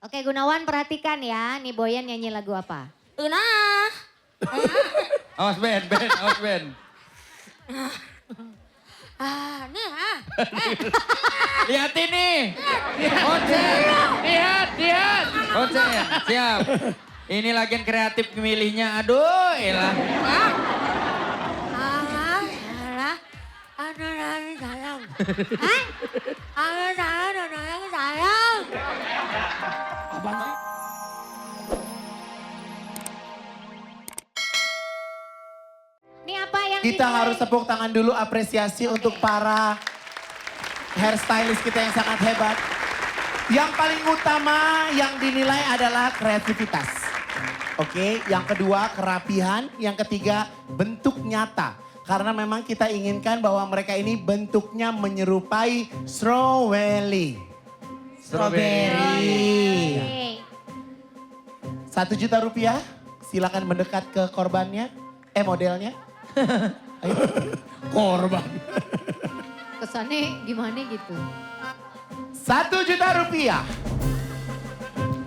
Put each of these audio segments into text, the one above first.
Oke Gunawan perhatikan ya, nih Boyan nyanyi lagu apa? Nah. Awas Ben, awas Ben. Nih Lihat ini. Ocen. Lihat. Ocen, siap. Ini lagian kreatif milihnya. Aduh, elah. Ada sayang. Hah? Ada sayang. Ini apa yang Kita harus tepuk tangan dulu apresiasi untuk para hairstylist kita yang sangat hebat. Yang paling utama yang dinilai adalah kreativitas. Oke, yang kedua kerapihan, yang ketiga bentuk nyata. Karena memang kita inginkan bahwa mereka ini bentuknya menyerupai strawberry. Oke. 1 juta rupiah, silakan mendekat ke korbannya, modelnya. Ayo. Korban. Kesannya gimana gitu? 1 juta rupiah.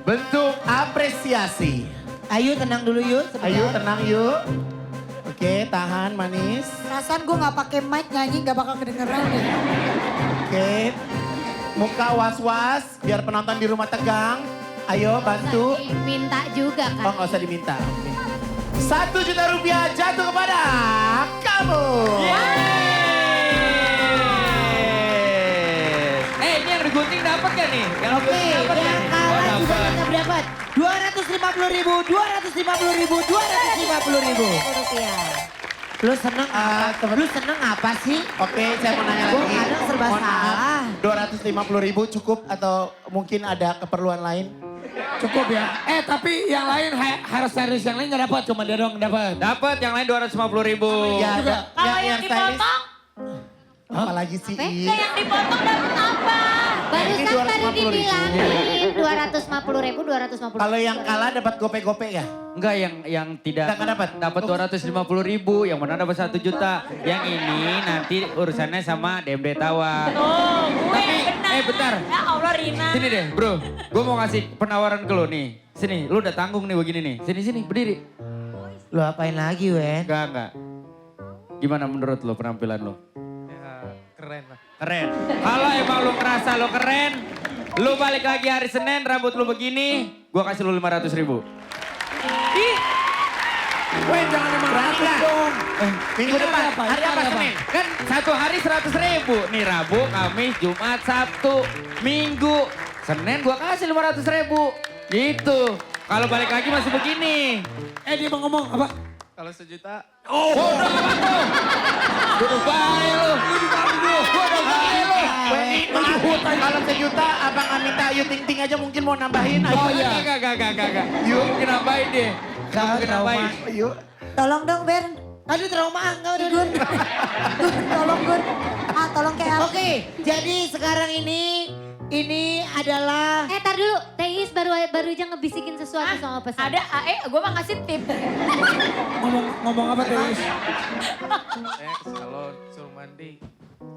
Bentuk apresiasi. Ayo tenang dulu yuk. Sebentar. Ayo tenang yuk. Oke, tahan manis. Perasaan gue gak pakai mic nyanyi gak bakal kedengeran deh. Oke. Muka was-was biar penonton di rumah tegang. Ayo bantu. Minta juga kan? Oh nggak usah diminta. Oke. 1 juta rupiah jatuh kepada kamu. Ini yang digunting dapat gak nih? Yang Oke, digunting dapat gak yang nih? kalah juga dapat. tetap dapat 250.000, 250.000, 250.000. Rupiah. Lu seneng apa? Lu seneng apa sih? Oke, saya mau nanya Gua lagi. kadang serba Mohon salah. maaf, 250.000 cukup atau mungkin ada keperluan lain? Cukup ya. Tapi yang lain hairstylist yang lain gak dapat, cuma dia doang dapat. Dapat yang lain 250.000. Ya, juga. Kalau yang stylist. dipotong, Apalagi sih? Apa? Iya. yang dipotong dapat apa? Ini Barusan tadi 250.000. dibilangin 250.000, 250.000. Kalau yang kalah dapat gope-gope ya? Enggak, yang tidak Nggak dapat? dapat 250.000, yang mana dapat 1 juta. Yang ini nanti urusannya sama DMD Tawa. Oh, gue Tapi, yang benar. bentar. Ya Allah Rina. Sini deh bro, gue mau ngasih penawaran ke lo nih. Sini, lu udah tanggung nih begini nih. Sini, berdiri. Lu apain lagi, Wen? Enggak. Gimana menurut lo penampilan lo? Keren lah. Keren. Kalau emang lu ngerasa lo keren, lu balik lagi hari Senin, rambut lu begini, gue kasih lu 500.000. Wen jangan 500 dong. Minggu depan. Hari apa Senin? Kan 1 hari 100.000. Nih Rabu, Kamis, Jumat, Sabtu, Minggu. Senin gua kasih 500.000. Gitu. Kalau balik lagi masih begini. Dia mau ngomong apa? Kalau 1 juta, Bodoh apa tuh? Bodoh baik lu. Bodoh baik lu. Maaf, kalau 1 juta abang nggak minta Ayu Ting Ting aja mungkin mau nambahin. Ayo. Oh iya. Gak. Yuk, mungkin nambahin deh. Mungkin nambahin. Ayo. Tolong dong Ber. Aduh trauma enggak udah. Gun. Tolong Gun. Tolong kayak apa? Oke, jadi sekarang ini adalah Tar dulu, Teis baru aja ngebisikin sesuatu sama pesan. Ada gue mah ngasih tip. Ngomong apa Teis? saya ke salon, suruh mandi.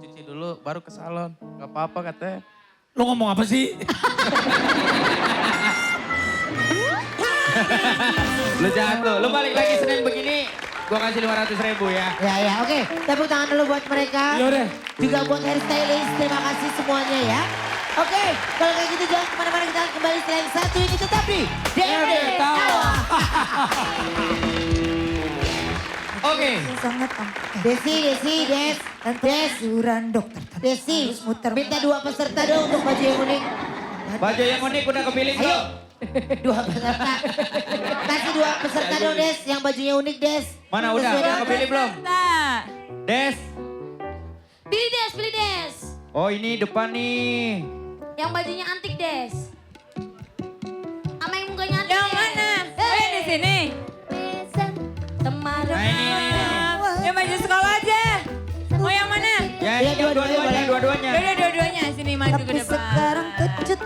Cuci dulu, baru ke salon. Gak apa-apa katanya. Lu ngomong apa sih? Lu jatuh. Lu balik lagi Senin begini, gua kasih 500.000 ya. ya oke. Tepuk tangan dulu buat mereka. Yaudah. Juga buat hairstylist, terima kasih semuanya ya. Oke, kalau kayak gitu jangan kemana-mana, kita akan kembali setelah yang satu ini tetap di DMD Tawa. Oke. Sangat Desi, Des. Yuran dokter. Desi, muter. minta 2 peserta dong untuk baju yang unik. Baju yang unik udah kepilih Ayo, belum? 2 peserta. Kasih 2 peserta dong Des, yang bajunya unik Des. Mana udah? Sesuai Udah dengan- kepilih belum? Des. Pilih Des. Oh ini depan nih. Yang bajunya antik Des. Sama yang mukanya antik. Yang mana? Di sini. Teman. Nah ini. Yang baju sekolah aja. Mau yang mana? Ya Iya, ini dua-duanya. Udah dua-duanya sini maju ke depan. Sekarang kecut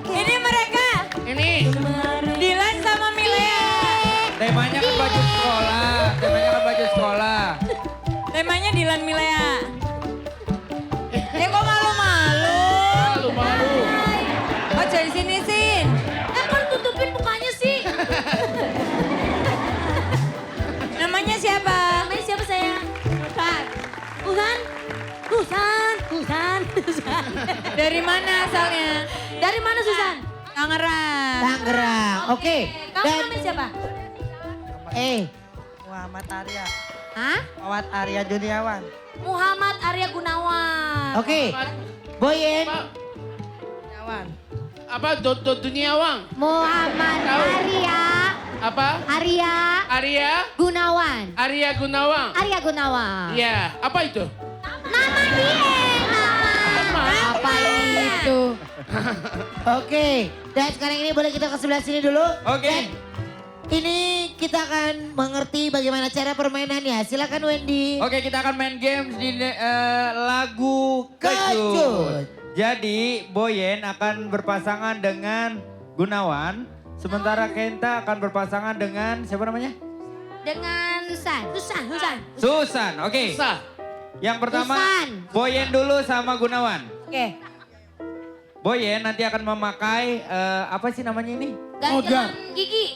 Ini mereka. Ini. Dilan sama Milea. Temanya kan baju sekolah. Temanya Dilan Milea. Kok malu-malu? Malu. Oh jadi sini Sin. Kok Susan, Susan, Susan. Dari mana asalnya? Dari mana Susan? Tangerang. Tangerang. Oke. Kamu Dan namanya siapa? Muhammad Arya. Hah? Muhammad Arya Juniawan. Muhammad Arya Gunawan. Oke. Boyen. Juniawan. Apa? Duniawang. Muhammad Arya. Apa? Arya Arya? Gunawan. Arya Gunawan. Arya Gunawan. Iya, apa itu? Nama dia, nama. Apa itu? Oke. Dan sekarang ini boleh kita ke sebelah sini dulu. Oke. Dan ini kita akan mengerti bagaimana cara permainannya. Silakan Wendy. Oke, kita akan main games di lagu Kejut. Kejut. Jadi Boyen akan berpasangan dengan Gunawan. Sementara Kenta akan berpasangan dengan siapa namanya? Dengan Susan. Susan, Susan. Susan, oke. Sah. Yang pertama Susan. Boyen dulu sama Gunawan. Oke. Boyen nanti akan memakai apa sih namanya ini? Ganjelan gigi.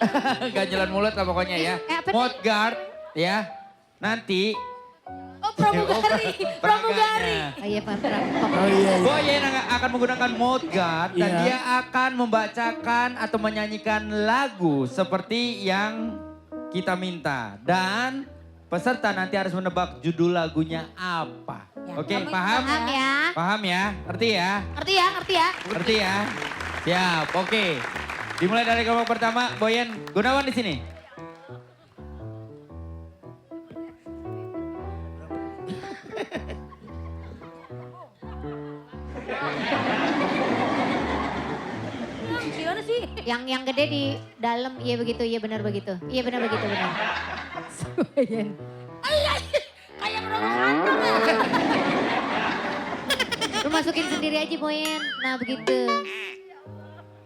Ganjelan mulut lah pokoknya ya. Apa nih? Mouth guard ya. Nanti Oh, pramugari. Pramugari. peragamnya. Oh iya, Pak. Boyen akan menggunakan mouth guard dan Iya. dia akan membacakan atau menyanyikan lagu seperti yang kita minta. Dan peserta nanti harus menebak judul lagunya apa. Oke, paham? Paham ya? Paham ya? Ngerti ya? Ngerti ya, ngerti ya? Ngerti ya? Siap, oke. Dimulai dari kelompok pertama, Boyen Gunawan di sini. Gimana sih? Yang gede di dalam, iya begitu, iya benar begitu. Iya benar begitu, benar. Suyen. Kayak orang kantong ya. Lu masukin sendiri aja Boyen. Nah begitu.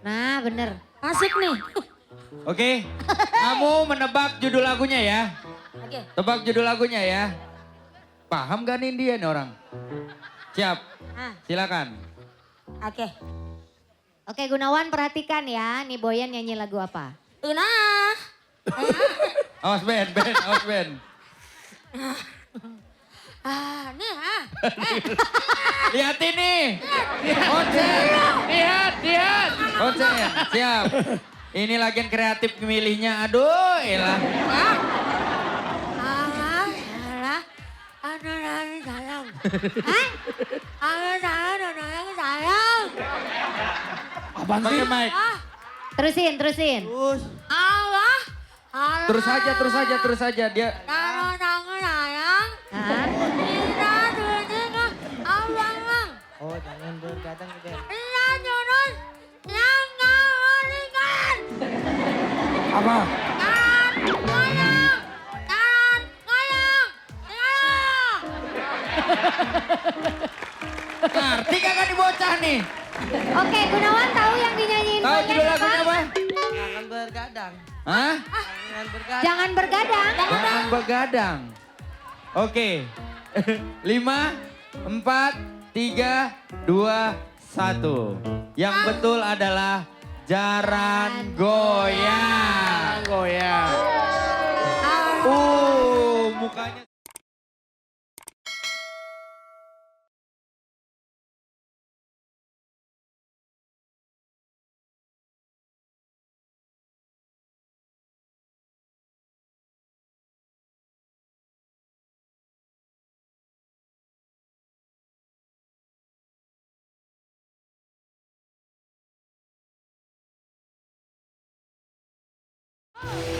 Nah bener. Asik nih. Oke, kamu menebak judul lagunya ya. Oke. Tebak judul lagunya ya. Paham gak nih dia nih orang? Siap, Ah, silakan. oke. Oke Gunawan perhatikan ya, nih Boyen nyanyi lagu apa? Awas Ben, awas Ben. Lihatin nih. Konsen. Lihat. Konsen, siap. Ini lagian kreatif milihnya, aduh elah. Pakai mic. Terusin, terusin. Terus saja dia. Hah? Oh, jangan bergadang gitu ya. Apa? Ngerti kagak nih bocah nih? Oke, Gunawan tahu yang dinyanyiin Tahu Boyen judul lagunya apa? Jangan bergadang. Hah? Jangan bergadang. Jangan bergadang. Jangan begadang. Oke. 5, 4, 3, 2, 1. Yang betul adalah jaran goyang. Goyang. Mukanya.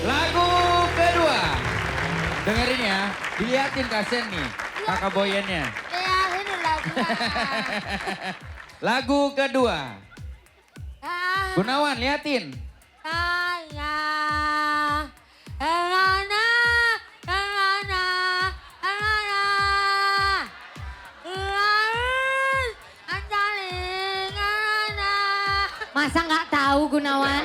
Lagu kedua. Dengerin ya, diliatin kasian nih kakak Boyennya. Ya, ini lagunya. Lagu kedua. Gunawan, liatin. Masa nggak tahu Gunawan?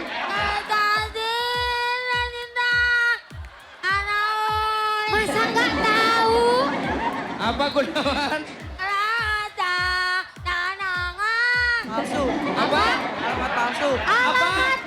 Masa nggak tahu? Apa Gunawan? Palsu. Apa? Alamat palsu. Apa? Alamat